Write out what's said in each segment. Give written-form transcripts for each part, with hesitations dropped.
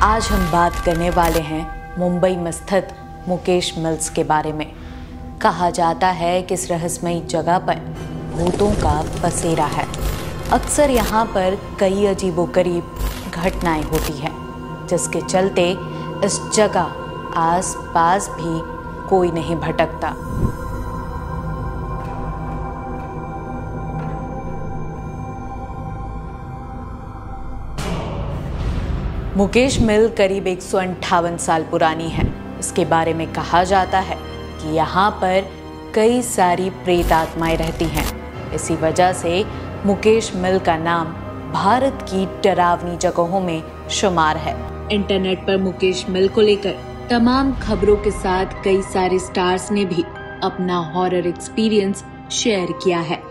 आज हम बात करने वाले हैं मुंबई में स्थित मुकेश मिल्स के बारे में। कहा जाता है कि इस रहस्यमयी जगह पर भूतों का बसेरा है। अक्सर यहाँ पर कई अजीबोगरीब घटनाएं होती हैं, जिसके चलते इस जगह आस पास भी कोई नहीं भटकता। मुकेश मिल करीब 158 साल पुरानी है। इसके बारे में कहा जाता है कि यहाँ पर कई सारी प्रेत आत्माएं रहती हैं। इसी वजह से मुकेश मिल का नाम भारत की डरावनी जगहों में शुमार है। इंटरनेट पर मुकेश मिल को लेकर तमाम खबरों के साथ कई सारे स्टार्स ने भी अपना हॉरर एक्सपीरियंस शेयर किया है।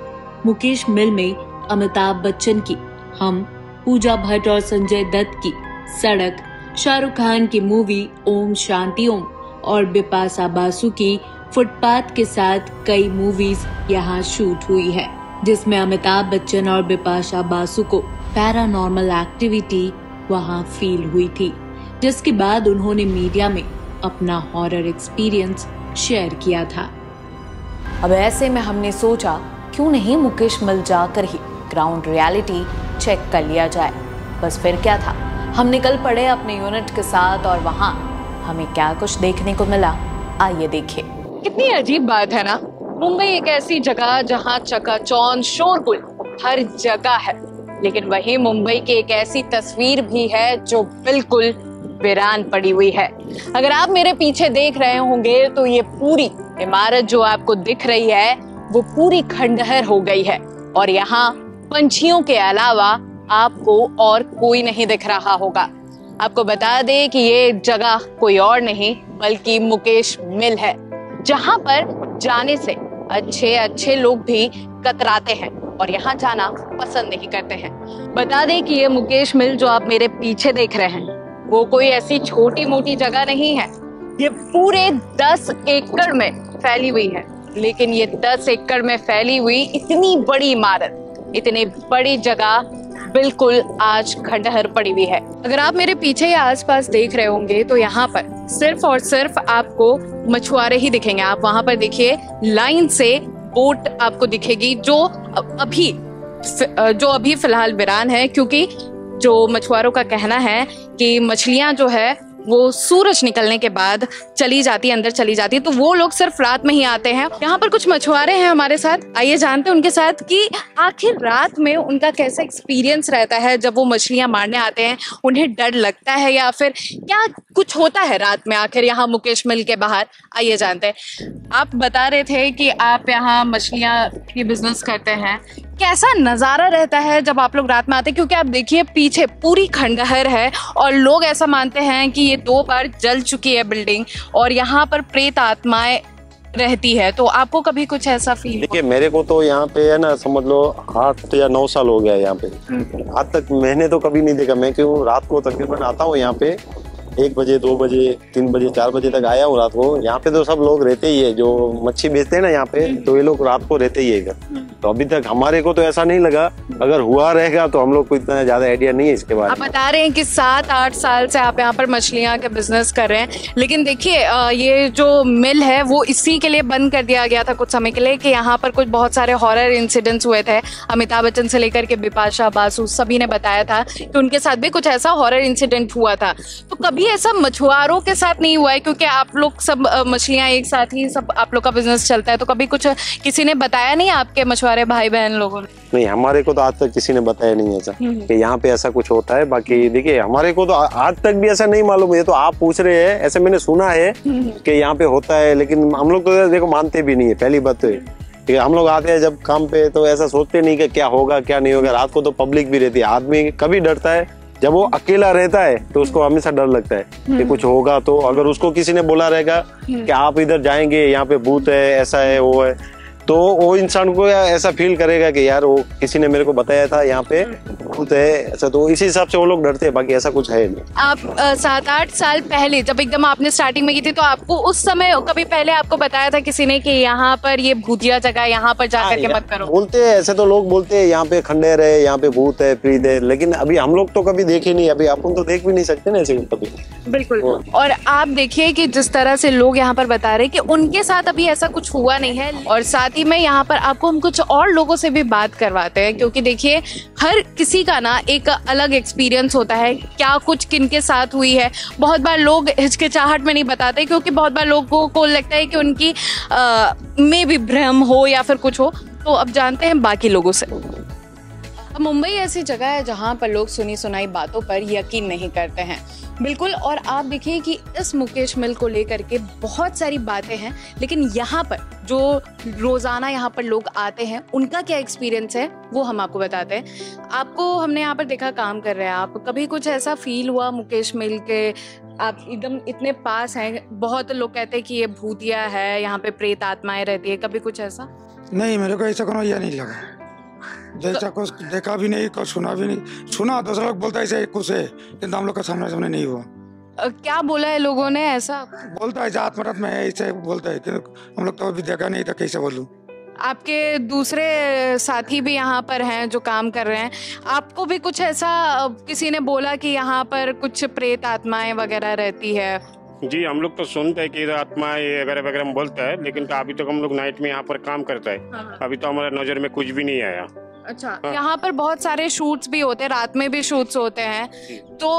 मुकेश मिल में अमिताभ बच्चन की हम, पूजा भट्ट और संजय दत्त की सड़क, शाहरुख खान की मूवी ओम शांति ओम और बिपाशा बासु की फुटपाथ के साथ कई मूवीज यहाँ शूट हुई है, जिसमें अमिताभ बच्चन और बिपाशा बासु को पैरानॉर्मल एक्टिविटी वहाँ फील हुई थी, जिसके बाद उन्होंने मीडिया में अपना हॉरर एक्सपीरियंस शेयर किया था। अब ऐसे में हमने सोचा क्यों नहीं मुकेश मिल जाकर ही ग्राउंड रियलिटी चेक कर लिया जाए। बस फिर क्या था, हम निकल पड़े अपने यूनिट के साथ और वहाँ हमें क्या कुछ देखने को मिला, आइए देखिए। कितनी अजीब बात है ना, मुंबई एक ऐसी जगह जहाँ चकाचौंध शोरगुल हर जगह है, लेकिन वही मुंबई की एक ऐसी तस्वीर भी है जो बिल्कुल वीरान पड़ी हुई है। अगर आप मेरे पीछे देख रहे होंगे तो ये पूरी इमारत जो आपको दिख रही है वो पूरी खंडहर हो गई है और यहाँ पंछियों के अलावा आपको और कोई नहीं दिख रहा होगा। आपको बता दें कि ये जगह कोई और नहीं बल्कि मुकेश मिल है, जहां पर जाने से अच्छे अच्छे लोग भी कतराते हैं और यहाँ जाना पसंद नहीं करते हैं। बता दें कि ये मुकेश मिल जो आप मेरे पीछे देख रहे हैं वो कोई ऐसी छोटी मोटी जगह नहीं है। ये पूरे 10 एकड़ में फैली हुई है, लेकिन ये 10 एकड़ में फैली हुई इतनी बड़ी इमारत, इतनी बड़ी जगह बिल्कुल आज खंडहर पड़ी हुई है। अगर आप मेरे पीछे या आसपास देख रहे होंगे तो यहाँ पर सिर्फ और सिर्फ आपको मछुआरे ही दिखेंगे। आप वहाँ पर देखिए लाइन से बोट आपको दिखेगी जो अभी फिलहाल वीरान है, क्योंकि जो मछुआरों का कहना है कि मछलियां जो है वो सूरज निकलने के बाद चली जाती है, अंदर चली जाती है, तो वो लोग सिर्फ रात में ही आते हैं। यहाँ पर कुछ मछुआरे हैं हमारे साथ, आइए जानते हैं उनके साथ कि आखिर रात में उनका कैसा एक्सपीरियंस रहता है। जब वो मछलियां मारने आते हैं उन्हें डर लगता है या फिर क्या कुछ होता है रात में आखिर यहाँ मुकेश मिल के बाहर, आइए जानते हैं। आप बता रहे थे कि आप यहाँ मछलियाँ की बिजनेस करते हैं, कैसा नज़ारा रहता है जब आप लोग रात में आते हैं? क्योंकि आप देखिए पीछे पूरी खंडहर है और लोग ऐसा मानते हैं कि ये 2 बार जल चुकी है बिल्डिंग और यहाँ पर प्रेत आत्माएं रहती है, तो आपको कभी कुछ ऐसा फील? देखिए मेरे को तो यहाँ पे है ना, समझ लो 8 या 9 साल हो गया यहाँ पे। आज तक मैंने तो कभी नहीं देखा। मैं क्यों रात को तकरीबन आता हूँ यहाँ पे 1 बजे 2 बजे 3 बजे 4 बजे तक आया हूँ रात को। यहाँ पे तो सब लोग रहते ही है, जो मच्छी बेचते हैं ना यहाँ पे, तो ये लोग रात को रहते ही है इधर। तो अभी तक हमारे को तो ऐसा नहीं लगा, अगर हुआ रहेगा तो हम लोग को इतना ज्यादा आइडिया नहीं है इसके बारे में। आप बता रहे हैं कि 7-8 साल से आप यहाँ पर मछलियाँ का बिजनेस कर रहे हैं, लेकिन देखिए ये जो मिल है वो इसी के लिए बंद कर दिया गया था कुछ समय के लिए कि यहाँ पर कुछ बहुत सारे हॉरर इंसिडेंट्स हुए थे। अमिताभ बच्चन से लेकर के बिपाशा बासु सभी ने बताया था कि उनके साथ भी कुछ ऐसा हॉरर इंसिडेंट हुआ था। तो कभी ऐसा मछुआरों के साथ नहीं हुआ है? क्योंकि आप लोग सब मछलियाँ एक साथ ही सब आप लोग का बिजनेस चलता है, तो कभी कुछ किसी ने बताया नहीं आपके मछुआरे भाई बहन लोगों ने? नहीं, हमारे को तो आज तक किसी ने बताया नहीं ऐसा कि यहाँ पे ऐसा कुछ होता है। बाकी देखिए हमारे को तो आज तक भी ऐसा नहीं मालूम है। तो आप पूछ रहे हैं, ऐसे मैंने सुना है कि यहाँ पे होता है, लेकिन हम लोग तो देखो मानते भी नहीं है। पहली बात तो ये हम लोग आते हैं जब काम पे तो ऐसा सोचते नहीं कि क्या होगा क्या नहीं होगा। रात को तो पब्लिक भी रहती है, आदमी कभी डरता है जब वो अकेला रहता है तो उसको हमेशा डर लगता है कि कुछ होगा। तो अगर उसको किसी ने बोला रहेगा कि आप इधर जाएंगे, यहाँ पे भूत है, ऐसा है वो है, तो वो इंसान को ऐसा फील करेगा कि यार वो किसी ने मेरे को बताया था यहाँ पे भूत है ऐसा, तो इसी हिसाब से वो लोग डरते हैं, बाकी ऐसा कुछ है नहीं। आप 7-8 साल पहले जब एकदम आपने स्टार्टिंग में की थी, तो आपको उस समय कभी पहले आपको बताया था किसी ने कि यहाँ पर ये भूतिया जगह, यहाँ पर जाकर के मत करो? बोलते हैं ऐसे, तो लोग बोलते हैं यहाँ पे खंडेर है, यहाँ पे भूत है, प्रीत है, लेकिन अभी हम लोग तो कभी देखे नहीं, अभी अपन तो देख भी नहीं सकते ना ऐसे कभी। बिल्कुल। और आप देखिए कि जिस तरह से लोग यहाँ पर बता रहे हैं कि उनके साथ अभी ऐसा कुछ हुआ नहीं है, और साथ ही में यहाँ पर आपको हम कुछ और लोगों से भी बात करवाते हैं, क्योंकि देखिए हर किसी का ना एक अलग एक्सपीरियंस होता है, क्या कुछ किनके साथ हुई है। बहुत बार लोग हिचकिचाहट में नहीं बताते, क्योंकि बहुत बार लोगों को लगता है कि उनकी में भी भ्रम हो या फिर कुछ हो। तो अब जानते हैं बाकी लोगों से। मुंबई ऐसी जगह है जहाँ पर लोग सुनी सुनाई बातों पर यकीन नहीं करते हैं, बिल्कुल। और आप देखिए कि इस मुकेश मिल को लेकर के बहुत सारी बातें हैं, लेकिन यहाँ पर जो रोजाना यहाँ पर लोग आते हैं उनका क्या एक्सपीरियंस है वो हम आपको बताते हैं। आपको हमने यहाँ पर देखा काम कर रहे हैं आप, कभी कुछ ऐसा फील हुआ मुकेश मिल के? आप एकदम इतने पास हैं, बहुत लोग कहते हैं कि ये भूतिया है, यहाँ पे प्रेत आत्माएं रहती है, कभी कुछ ऐसा? नहीं, मेरे को ऐसा कोई नहीं लगा, जैसा कुछ देखा भी नहीं, कुछ सुना भी नहीं। सुना दूसरा लोग बोलता है ऐसे कुछ है, लेकिन हम लोग का सामने नहीं हुआ। क्या बोला है लोगों ने? ऐसा बोलता है जात मरत में है, ऐसे बोलता है, हम लोग तो अभी देखा नहीं था, कैसे बोलूं। आपके दूसरे साथी भी यहाँ पर हैं जो काम कर रहे हैं, आपको भी कुछ ऐसा किसी ने बोला कि यहाँ पर कुछ प्रेत आत्माएं वगैरह रहती है? जी, हम लोग तो सुनते हैं कि आत्मा ये वगैरह वगैरह हम बोलते हैं, लेकिन तो अभी तक हम लोग नाइट में यहाँ पर काम करता है, अभी तो हमारे नजर में कुछ भी नहीं आया। अच्छा, यहाँ पर बहुत सारे शूट्स भी होते हैं, रात में भी शूट्स होते हैं, तो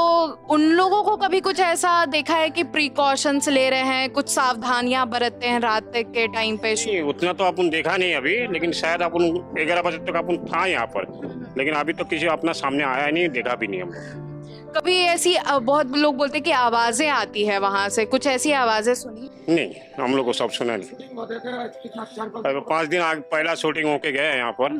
उन लोगों को कभी कुछ ऐसा देखा है कि प्रिकॉशंस ले रहे हैं, कुछ सावधानियां बरतते हैं रात के टाइम पे? उतना तो अपन देखा नहीं अभी, लेकिन शायद अपन 11 बजे तक अपन था यहाँ पर, लेकिन अभी तो किसी अपना सामने आया नहीं, देखा भी नहीं हम लोग। कभी ऐसी बहुत लोग बोलते हैं कि आवाजें आती है वहाँ से, कुछ ऐसी आवाजें सुनी? नहीं, हम लोग को सब सुना नहीं। 5 दिन पहला शूटिंग होके गए यहाँ पर,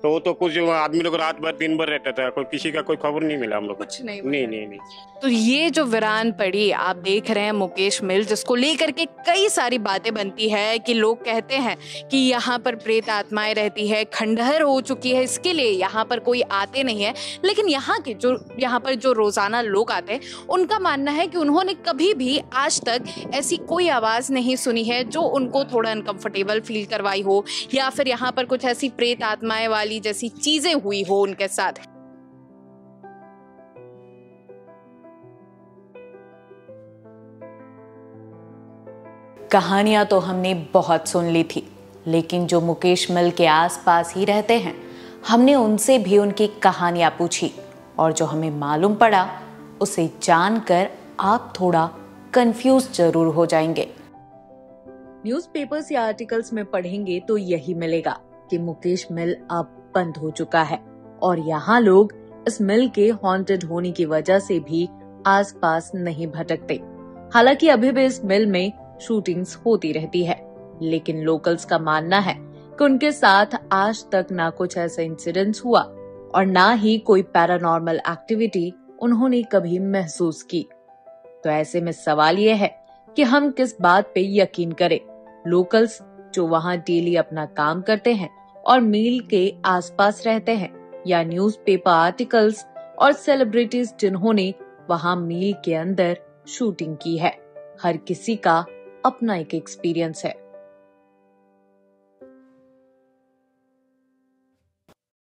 तो कुछ आदमी लोग रात भर दिन भर रहता था, कोई किसी का कोई खबर नहीं मिला हम लोग। कुछ नहीं, नहीं। तो ये जो वीरान पड़ी आप देख रहे हैं मुकेश मिल, जिसको लेकर के कई सारी बातें बनती है कि लोग कहते हैं कि यहाँ पर प्रेत आत्माएं रहती है, खंडहर हो चुकी है, इसके लिए यहाँ पर कोई आते नहीं है। लेकिन यहाँ पर जो रोजाना लोग आते हैं उनका मानना है कि उन्होंने कभी भी आज तक ऐसी कोई आवाज नहीं सुनी है जो उनको थोड़ा अनकंफर्टेबल फील करवाई हो, या फिर यहाँ पर कुछ ऐसी प्रेत आत्माएं वाली जैसी चीजें हुई हो उनके साथ। कहानियां तो हमने बहुत सुन ली थी, लेकिन जो मुकेश मिल के आसपास ही रहते हैं, हमने उनसे भी उनकी कहानियां पूछी, और जो हमें मालूम पड़ा उसे जानकर आप थोड़ा कंफ्यूज जरूर हो जाएंगे। न्यूज़पेपर्स या आर्टिकल्स में पढ़ेंगे तो यही मिलेगा कि मुकेश मिल अब बंद हो चुका है, और यहाँ लोग इस मिल के हॉन्टेड होने की वजह से भी आसपास नहीं भटकते। हालांकि अभी भी इस मिल में शूटिंग्स होती रहती है, लेकिन लोकल्स का मानना है कि उनके साथ आज तक ना कुछ ऐसा इंसिडेंट्स हुआ और ना ही कोई पैरानॉर्मल एक्टिविटी उन्होंने कभी महसूस की। तो ऐसे में सवाल यह है कि हम किस बात पे यकीन करें, लोकल्स जो वहाँ डेली अपना काम करते हैं और मील के आसपास रहते हैं, या न्यूज़पेपर आर्टिकल्स और सेलिब्रिटीज जिन्होंने वहाँ मील के अंदर शूटिंग की है। हर किसी का अपना एक एक्सपीरियंस है।